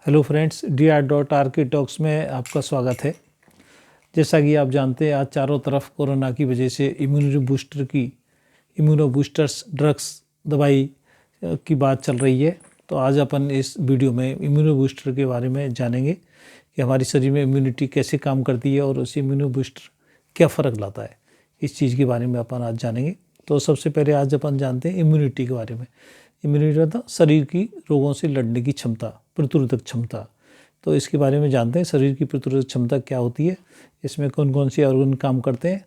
Hello friends, dr.r के talks में आपका स्वागत है। जैसा कि आप जानते हैं, आज चारों तरफ कोरोना की वजह से इम्यूनो बूस्टर्स ड्रग्स दवाई की बात चल रही है। तो आज अपन इस वीडियो में इम्यूनो बूस्टर के बारे में जानेंगे कि हमारे शरीर में इम्यूनिटी कैसे काम करती है और उस इम्यूनो बूस्टर क्या फ़र्क लाता है। इस चीज़ के बारे में अपन आज जानेंगे। तो सबसे पहले आज अपन जानते हैं इम्यूनिटी के बारे में। इम्यूनिटी मतलब शरीर की रोगों से लड़ने की क्षमता, प्रतिरोधक क्षमता। तो इसके बारे में जानते हैं, शरीर की प्रतिरोधक क्षमता क्या होती है, इसमें कौन कौन से ऑर्गन काम करते हैं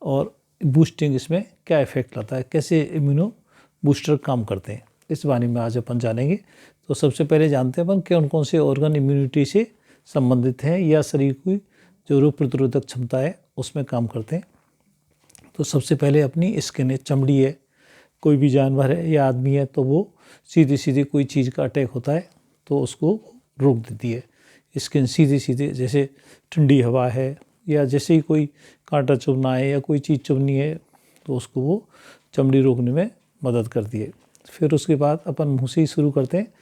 और बूस्टिंग इसमें क्या इफेक्ट लाता है, कैसे इम्यूनो बूस्टर काम करते हैं, इस बारे में आज अपन जानेंगे। तो सबसे पहले जानते हैं अपन कौन कौन से ऑर्गन इम्यूनिटी से संबंधित हैं या शरीर की जो रोग प्रतिरोधक क्षमता है उसमें काम करते हैं। तो सबसे पहले अपनी स्किन है, चमड़ी है। कोई भी जानवर है या आदमी है तो वो सीधे सीधे कोई चीज़ का अटैक होता है तो उसको रोक देती है स्किन। सीधे सीधे जैसे ठंडी हवा है या जैसे ही कोई कांटा चुभना है या कोई चीज़ चुभनी है तो उसको वो चमड़ी रोकने में मदद करती है। फिर उसके बाद अपन मुँह से ही शुरू करते हैं।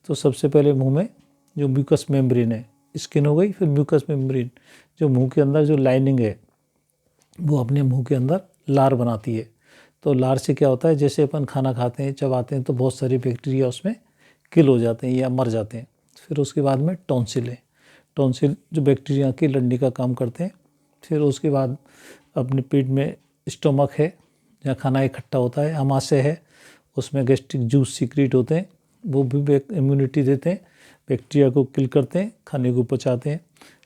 तो सबसे पहले मुँह में जो म्यूकस मेम्ब्रेन है, स्किन हो गई, फिर म्यूकस मेम्ब्रेन जो मुँह के अंदर जो लाइनिंग है वो अपने मुँह के अंदर लार बनाती है। तो लार से क्या होता है, जैसे अपन खाना खाते हैं, चबाते हैं तो बहुत सारे बैक्टीरिया उसमें किल हो जाते हैं या मर जाते हैं। फिर उसके बाद में टॉन्सिल है, टॉन्सिल जो बैक्टीरिया के लड़ने का काम करते हैं। फिर उसके बाद अपने पेट में स्टोमक है, जहाँ खाना इकट्ठा होता है। आमाशय है, उसमें गैस्ट्रिक जूस सीक्रेट होते हैं, वो भी इम्यूनिटी देते हैं, बैक्टीरिया को किल करते हैं, खाने को पचाते हैं।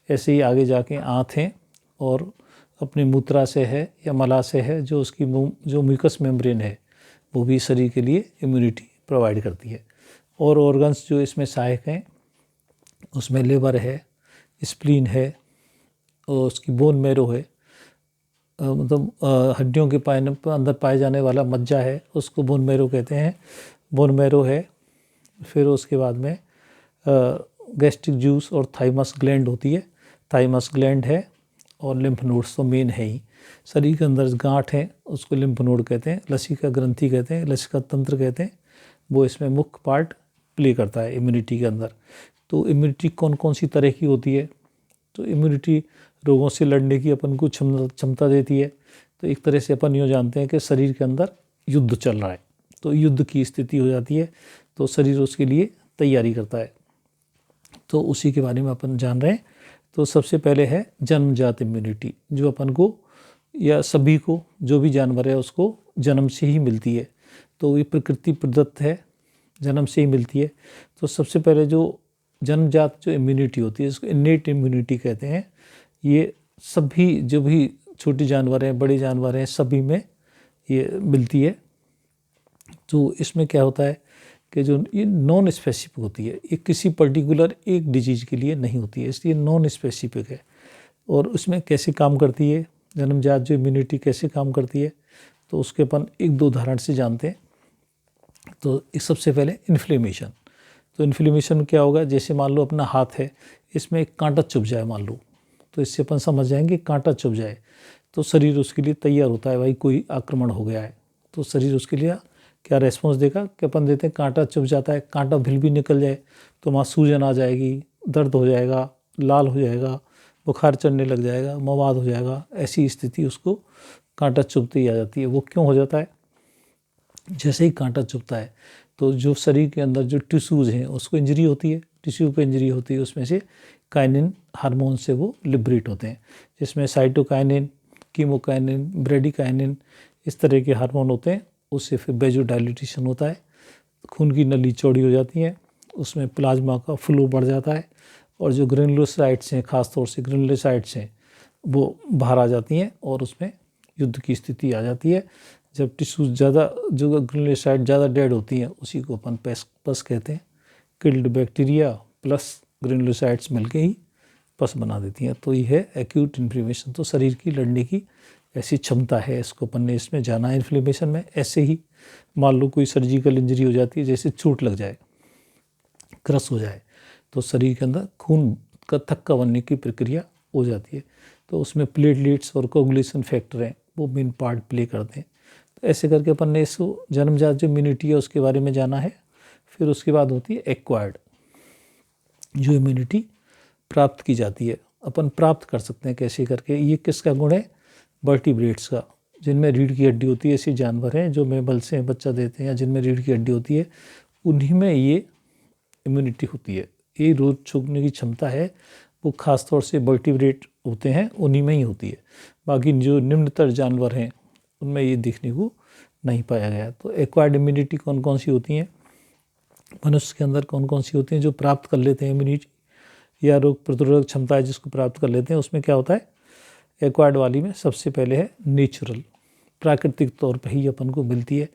ऐसे ही आगे जाके आँत हैं और अपने मूत्राशय है या मलाशय है, जो उसकी जो म्यूकस मेम्ब्रेन है वो भी शरीर के लिए इम्यूनिटी प्रोवाइड करती है। और ऑर्गन्स जो इसमें सहायक हैं उसमें लिवर है, स्प्लीन है और उसकी बोन मैरो है, मतलब हड्डियों के अंदर पाए जाने वाला मज्जा है, उसको बोन मैरो कहते हैं, बोन मैरो है। फिर उसके बाद में गैस्ट्रिक जूस और थाइमस ग्लैंड होती है, थाइमस ग्लैंड है और लिम्फ नोड्स तो मेन है ही। शरीर के अंदर गांठ है उसको लिम्फ नोड कहते हैं, लसिका ग्रंथि कहते हैं, लसिका तंत्र कहते हैं, वो इसमें मुख्य पार्ट प्ले करता है इम्यूनिटी के अंदर। तो इम्यूनिटी कौन कौन सी तरह की होती है, तो इम्यूनिटी रोगों से लड़ने की अपन को क्षमता देती है। तो एक तरह से अपन यूँ जानते हैं कि शरीर के अंदर युद्ध चल रहा है, तो युद्ध की स्थिति हो जाती है तो शरीर उसके लिए तैयारी करता है। तो उसी के बारे में अपन जान रहे हैं। तो सबसे पहले है जन्मजात इम्यूनिटी, जो अपन को या सभी को, जो भी जानवर है उसको जन्म से ही मिलती है। तो ये प्रकृति प्रदत्त है, जन्म से ही मिलती है। तो सबसे पहले जो जन्मजात जो इम्यूनिटी होती है इसको इनेट इम्यूनिटी कहते हैं। ये सभी जो भी छोटे जानवर हैं, बड़े जानवर हैं, सभी में ये मिलती है। तो इसमें क्या होता है कि जो ये नॉन स्पेसिफिक होती है, ये किसी पर्टिकुलर एक डिजीज़ के लिए नहीं होती है, इसलिए नॉन स्पेसिफिक है। और उसमें कैसे काम करती है जन्मजात जो इम्यूनिटी, कैसे काम करती है, तो उसके अपन एक दो उदाहरण से जानते हैं। तो इस सबसे पहले इन्फ्लेमेशन। तो इन्फ्लेमेशन में क्या होगा, जैसे मान लो अपना हाथ है, इसमें एक कांटा चुभ जाए मान लो, तो इससे अपन समझ जाएंगे कांटा चुभ जाए तो शरीर उसके लिए तैयार होता है, भाई कोई आक्रमण हो गया है। तो शरीर उसके लिए क्या रेस्पॉन्स देगा कि अपन देते हैं कांटा चुभ जाता है, कांटा भिल भी निकल जाए तो वहाँ सूजन आ जाएगी, दर्द हो जाएगा, लाल हो जाएगा, बुखार चढ़ने लग जाएगा, मवाद हो जाएगा। ऐसी स्थिति उसको कांटा चुभते ही आ जाती है। वो क्यों हो जाता है, जैसे ही कांटा चुभता है तो जो शरीर के अंदर जो टिश्यूज़ हैं उसको इंजरी होती है, टिश्यू को इंजरी होती है, उसमें से काइनिन हार्मोन से वो लिबरेट होते हैं, जिसमें साइटोकाइनिन, कीमोकाइनिन, ब्रेडिकाइनिन, इस तरह के हार्मोन होते हैं। उससे फिर वेजोडाइलेटेशन होता है, खून की नली चौड़ी हो जाती है, उसमें प्लाज्मा का फ्लो बढ़ जाता है और जो ग्रेनुलोसाइट्स हैं, खासतौर से ग्रेनुलोसाइट्स हैं, वो बाहर आ जाती हैं और उसमें युद्ध की स्थिति आ जाती है। जब टिश्यूज ज़्यादा, जो ग्रेनुलोसाइट ज़्यादा डेड होती हैं, उसी को अपन पस कहते हैं। किल्ड बैक्टीरिया प्लस ग्रेनुलोसाइट्स मिलके ही पस बना देती हैं। तो ये है एक्यूट इन्फ्लेमेशन। तो शरीर की लड़ने की ऐसी क्षमता है, इसको अपन ने इसमें जाना है इन्फ्लेमेशन में। ऐसे ही मान लो कोई सर्जिकल इंजरी हो जाती है, जैसे चोट लग जाए, क्रश हो जाए, तो शरीर के अंदर खून का थक्का बनने की प्रक्रिया हो जाती है। तो उसमें प्लेटलेट्स और कोगुलेशन फैक्टर हैं, वो मेन पार्ट प्ले करते हैं। तो ऐसे करके अपन ने इसको जन्मजात जो इम्यूनिटी है उसके बारे में जाना है। फिर उसके बाद होती है एक्वायर्ड। जो इम्यूनिटी प्राप्त की जाती है। अपन प्राप्त कर सकते हैं कैसे करके, ये किसका गुण है? वर्टिब्रेट्स का, जिनमें रीढ़ की हड्डी होती है। ऐसे जानवर हैं जो मेमल से बच्चा देते हैं या जिनमें रीढ़ की हड्डी होती है, उन्हीं में ये इम्यूनिटी होती है। ये रोग छोड़ने की क्षमता है वो ख़ास तौर से वर्टिब्रेट होते हैं, उन्हीं में ही होती है। बाकी जो निम्नतर जानवर हैं उनमें ये देखने को नहीं पाया गया। तो एक्वायर्ड इम्यूनिटी कौन कौन सी होती हैं मनुष्य के अंदर, कौन कौन सी होती हैं जो प्राप्त कर लेते हैं इम्यूनिटी या रोग प्रतिरोधक क्षमता है जिसको प्राप्त कर लेते हैं? उसमें क्या होता है? एक्वायर्ड वाली में सबसे पहले है नेचुरल, प्राकृतिक तौर पे ही अपन को मिलती है।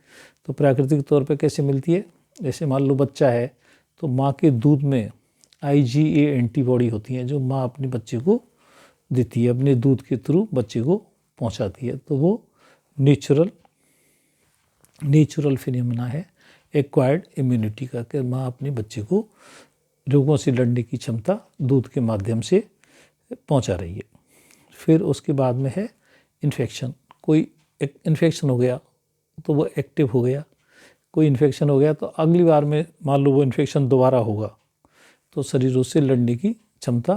तो प्राकृतिक तौर पे कैसे मिलती है? जैसे मान लो बच्चा है तो माँ के दूध में IgA एंटीबॉडी होती हैं जो माँ अपने बच्चे को देती है, अपने दूध के थ्रू बच्चे को पहुँचाती है। तो वो नेचुरल फिनोमेना है एक्वायर्ड इम्यूनिटी का, कि माँ अपने बच्चे को रोगों से लड़ने की क्षमता दूध के माध्यम से पहुँचा रही है। फिर उसके बाद में है इन्फेक्शन। कोई एक इन्फेक्शन हो गया तो वो एक्टिव हो गया, कोई इन्फेक्शन हो गया तो अगली बार में मान लो वो इन्फेक्शन दोबारा होगा तो शरीर उससे लड़ने की क्षमता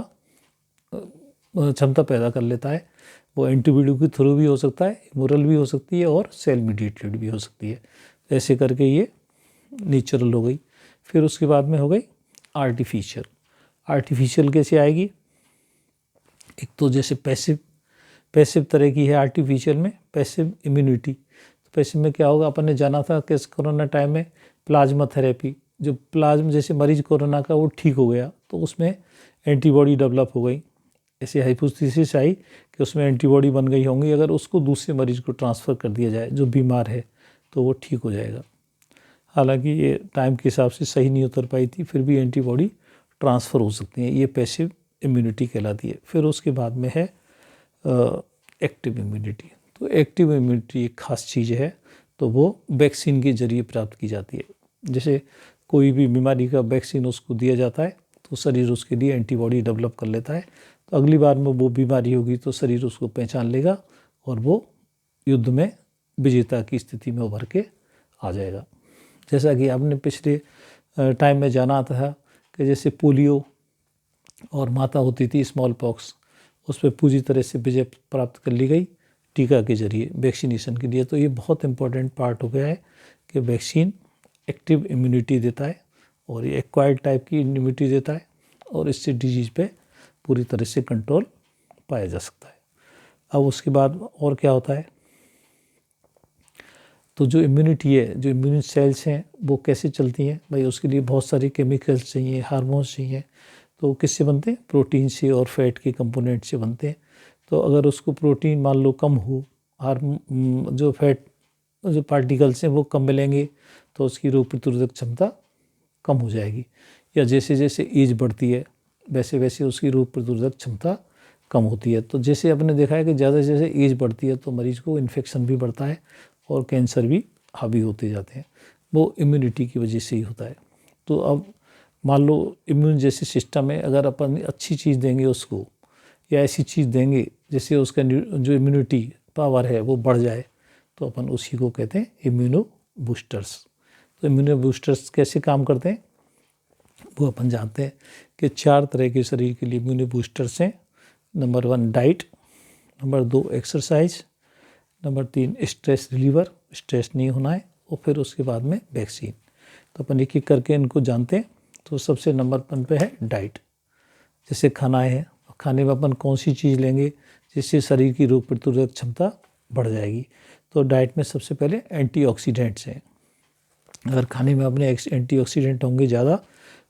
पैदा कर लेता है। वो एंटीबॉडी के थ्रू भी हो सकता है, इम्यूरल भी हो सकती है और सेल मीडिएटेड भी हो सकती है। ऐसे करके ये नेचुरल हो गई। फिर उसके बाद में हो गई आर्टिफिशियल। आर्टिफिशियल कैसे आएगी? एक तो जैसे पैसिव तरह की है आर्टिफिशियल में, पैसिव इम्यूनिटी। तो पैसिव में क्या होगा? अपन ने जाना था कि कोरोना टाइम में प्लाज्मा थेरेपी, जो प्लाज्मा जैसे मरीज कोरोना का वो ठीक हो गया तो उसमें एंटीबॉडी डेवलप हो गई। ऐसे हाइपोथेसिस आई कि उसमें एंटीबॉडी बन गई होंगी, अगर उसको दूसरे मरीज को ट्रांसफ़र कर दिया जाए जो बीमार है तो वो ठीक हो जाएगा। हालांकि ये टाइम के हिसाब से सही नहीं उतर पाई थी, फिर भी एंटीबॉडी ट्रांसफ़र हो सकती है, ये पैसिव इम्यूनिटी कहलाती है। फिर उसके बाद में है एक्टिव इम्यूनिटी। तो एक्टिव इम्यूनिटी एक ख़ास चीज़ है, तो वो वैक्सीन के जरिए प्राप्त की जाती है। जैसे कोई भी बीमारी का वैक्सीन उसको दिया जाता है तो शरीर उसके लिए एंटीबॉडी डेवलप कर लेता है, तो अगली बार में वो बीमारी होगी तो शरीर उसको पहचान लेगा और वो युद्ध में विजेता की स्थिति में उभर के आ जाएगा। जैसा कि आपने पिछले टाइम में जाना था कि जैसे पोलियो और माता होती थी स्मॉल पॉक्स, उस पर पूरी तरह से विजय प्राप्त कर ली गई टीका के जरिए, वैक्सीनेशन के लिए। तो ये बहुत इंपॉर्टेंट पार्ट हो गया है कि वैक्सीन एक्टिव इम्यूनिटी देता है और ये एक्वायर्ड टाइप की इम्यूनिटी देता है और इससे डिजीज़ पे पूरी तरह से कंट्रोल पाया जा सकता है। अब उसके बाद और क्या होता है? तो जो इम्यूनिटी है, जो इम्यून सेल्स हैं वो कैसे चलती हैं भाई? उसके लिए बहुत सारे केमिकल्स चाहिए, हार्मोन्स चाहिए। तो किससे बनते हैं? प्रोटीन से और फैट के कंपोनेंट से बनते हैं। तो अगर उसको प्रोटीन मान लो कम हो, जो फैट जो पार्टिकल्स हैं वो कम मिलेंगे तो उसकी रोग प्रतिरोधक क्षमता कम हो जाएगी। या जैसे जैसे एज बढ़ती है वैसे वैसे उसकी रोग प्रतिरोधक क्षमता कम होती है। तो जैसे आपने देखा है कि ज़्यादा जैसे एज बढ़ती है तो मरीज़ को इन्फेक्शन भी बढ़ता है और कैंसर भी हावी होते जाते हैं, वो इम्यूनिटी की वजह से ही होता है। तो अब मान लो इम्यून जैसे सिस्टम है, अगर अपन अच्छी चीज़ देंगे उसको या ऐसी चीज़ देंगे जिससे उसका जो इम्यूनिटी पावर है वो बढ़ जाए तो अपन उसी को कहते हैं इम्यूनो बूस्टर्स। तो इम्यूनो बूस्टर्स कैसे काम करते हैं वो अपन जानते हैं कि 4 तरह के शरीर के लिए इम्यूनो बूस्टर्स हैं। Number 1 diet, number 2 exercise, number 3 stress reliever, stress नहीं होना है, और फिर उसके बाद में वैक्सीन। तो अपन एक एक करके इनको जानते हैं। तो सबसे नंबर 1 पे है डाइट। जैसे खाना है, खाने में अपन कौन सी चीज़ लेंगे जिससे शरीर की रोग प्रतिरोधक क्षमता बढ़ जाएगी? तो डाइट में सबसे पहले एंटीऑक्सीडेंट्स हैं। अगर खाने में अपने एंटीऑक्सीडेंट होंगे ज़्यादा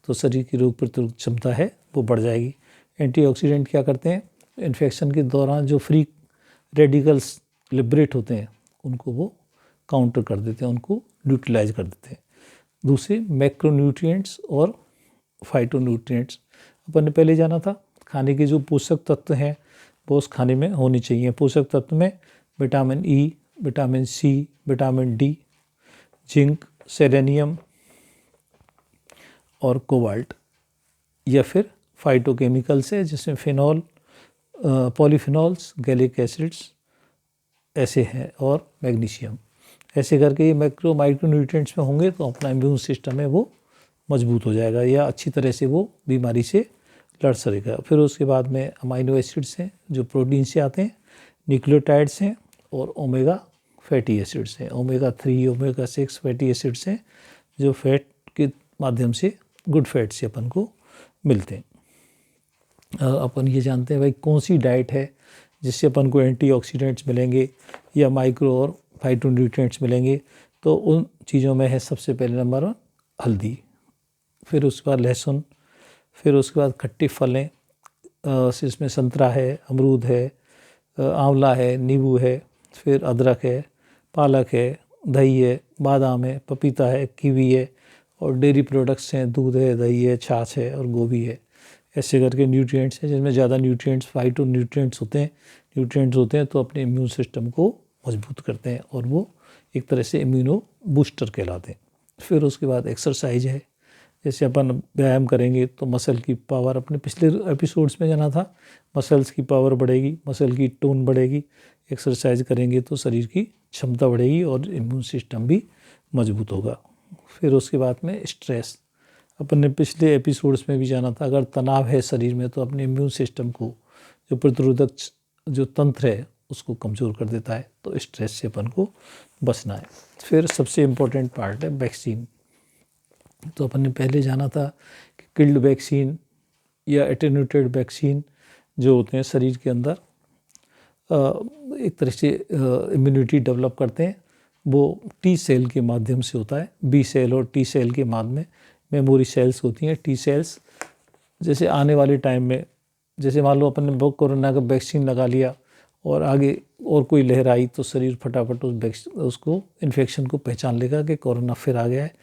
तो शरीर की रोग प्रतिरोधक क्षमता है वो बढ़ जाएगी। एंटीऑक्सीडेंट क्या करते हैं? इन्फेक्शन के दौरान जो फ्री रेडिकल्स लिबरेट होते हैं उनको वो काउंटर कर देते हैं, उनको न्यूट्रलाइज कर देते हैं। दूसरे मैक्रोन्यूट्रिएंट्स और फाइटोन्यूट्रिएंट्स। अपन ने पहले जाना था खाने के जो पोषक तत्व हैं वो उस खाने में होने चाहिए। पोषक तत्व में vitamin E, vitamin C, vitamin D, zinc, selenium और कोबाल्ट। या फिर फाइटोकेमिकल्स है जिसमें फिनॉल, पॉलीफिनॉल्स, गैलिक एसिड्स ऐसे हैं, और मैग्नीशियम। ऐसे करके ये माइक्रोन्यूट्रिएंट्स में होंगे तो अपना इम्यून सिस्टम है वो मजबूत हो जाएगा या अच्छी तरह से वो बीमारी से लड़ सकेगा। फिर उसके बाद में अमाइनो एसिड्स हैं जो प्रोटीन से आते हैं, न्यूक्लियोटाइड्स हैं और ओमेगा फैटी एसिड्स हैं। ओमेगा 3 ओमेगा 6 फैटी एसिड्स हैं जो फैट के माध्यम से, गुड फैट से अपन को मिलते हैं। अपन ये जानते हैं भाई कौन सी डाइट है जिससे अपन को एंटीऑक्सीडेंट्स मिलेंगे या माइक्रो और फाइटोन्यूट्रिएंट्स मिलेंगे। तो उन चीज़ों में है सबसे पहले नंबर 1 हल्दी, फिर उसके बाद लहसुन, फिर उसके बाद खट्टी फलें, इसमें संतरा है, अमरूद है, आंवला है, नींबू है, फिर अदरक है, पालक है, दही है, बादाम है, पपीता है, कीवी है और डेयरी प्रोडक्ट्स हैं, दूध है, दही है, छाछ है और गोभी है। ऐसे करके न्यूट्रिएंट्स हैं जिनमें ज़्यादा न्यूट्रिएंट्स फाइटोन्यूट्रिएंट्स होते हैं तो अपने इम्यून सिस्टम को मजबूत करते हैं और वो एक तरह से इम्यूनो बूस्टर कहलाते हैं। फिर उसके बाद एक्सरसाइज है, जैसे अपन व्यायाम करेंगे तो मसल की पावर, अपने पिछले एपिसोड्स में जाना था, मसल्स की पावर बढ़ेगी, मसल की टोन बढ़ेगी। एक्सरसाइज करेंगे तो शरीर की क्षमता बढ़ेगी और इम्यून सिस्टम भी मजबूत होगा। फिर उसके बाद में स्ट्रेस, अपन ने पिछले एपिसोड्स में भी जाना था, अगर तनाव है शरीर में तो अपने इम्यून सिस्टम को, जो प्रतिरोधक जो तंत्र है उसको कमज़ोर कर देता है। तो स्ट्रेस से अपन को बचना है। फिर सबसे इम्पोर्टेंट पार्ट है वैक्सीन। तो अपन ने पहले जाना था कि किल्ड वैक्सीन या एटेन्यूटेड वैक्सीन जो होते हैं शरीर के अंदर एक तरह से इम्यूनिटी डेवलप करते हैं, वो टी सेल के माध्यम से होता है। बी सेल और टी सेल के बाद में मेमोरी सेल्स होती हैं। टी सेल्स जैसे आने वाले टाइम में, जैसे मान लो अपन ने कोरोना का वैक्सीन लगा लिया और आगे और कोई लहर आई तो शरीर फटाफट उसको इन्फेक्शन को पहचान लेगा कि कोरोना फिर आ गया है।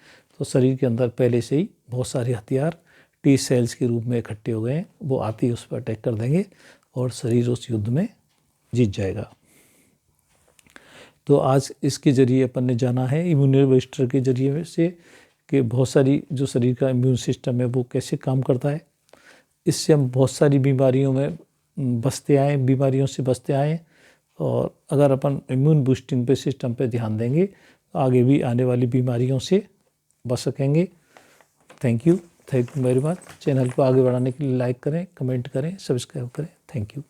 तो शरीर के अंदर पहले से ही बहुत सारे हथियार टी सेल्स के रूप में इकट्ठे हो गए हैं, वो आते ही उस पर अटैक कर देंगे और शरीर उस युद्ध में जीत जाएगा। तो आज इसके ज़रिए अपन ने जाना है इम्यून बूस्टर के ज़रिए से कि बहुत सारी जो शरीर का इम्यून सिस्टम है वो कैसे काम करता है। इससे हम बहुत सारी बीमारियों से बचते आए और अगर अपन इम्यून बूस्टिंग पे सिस्टम पे ध्यान देंगे आगे भी आने वाली बीमारियों से बच सकेंगे। Thank you very much. Channel को आगे बढ़ाने के लिए लाइक करें, कमेंट करें, सब्सक्राइब करें। Thank you.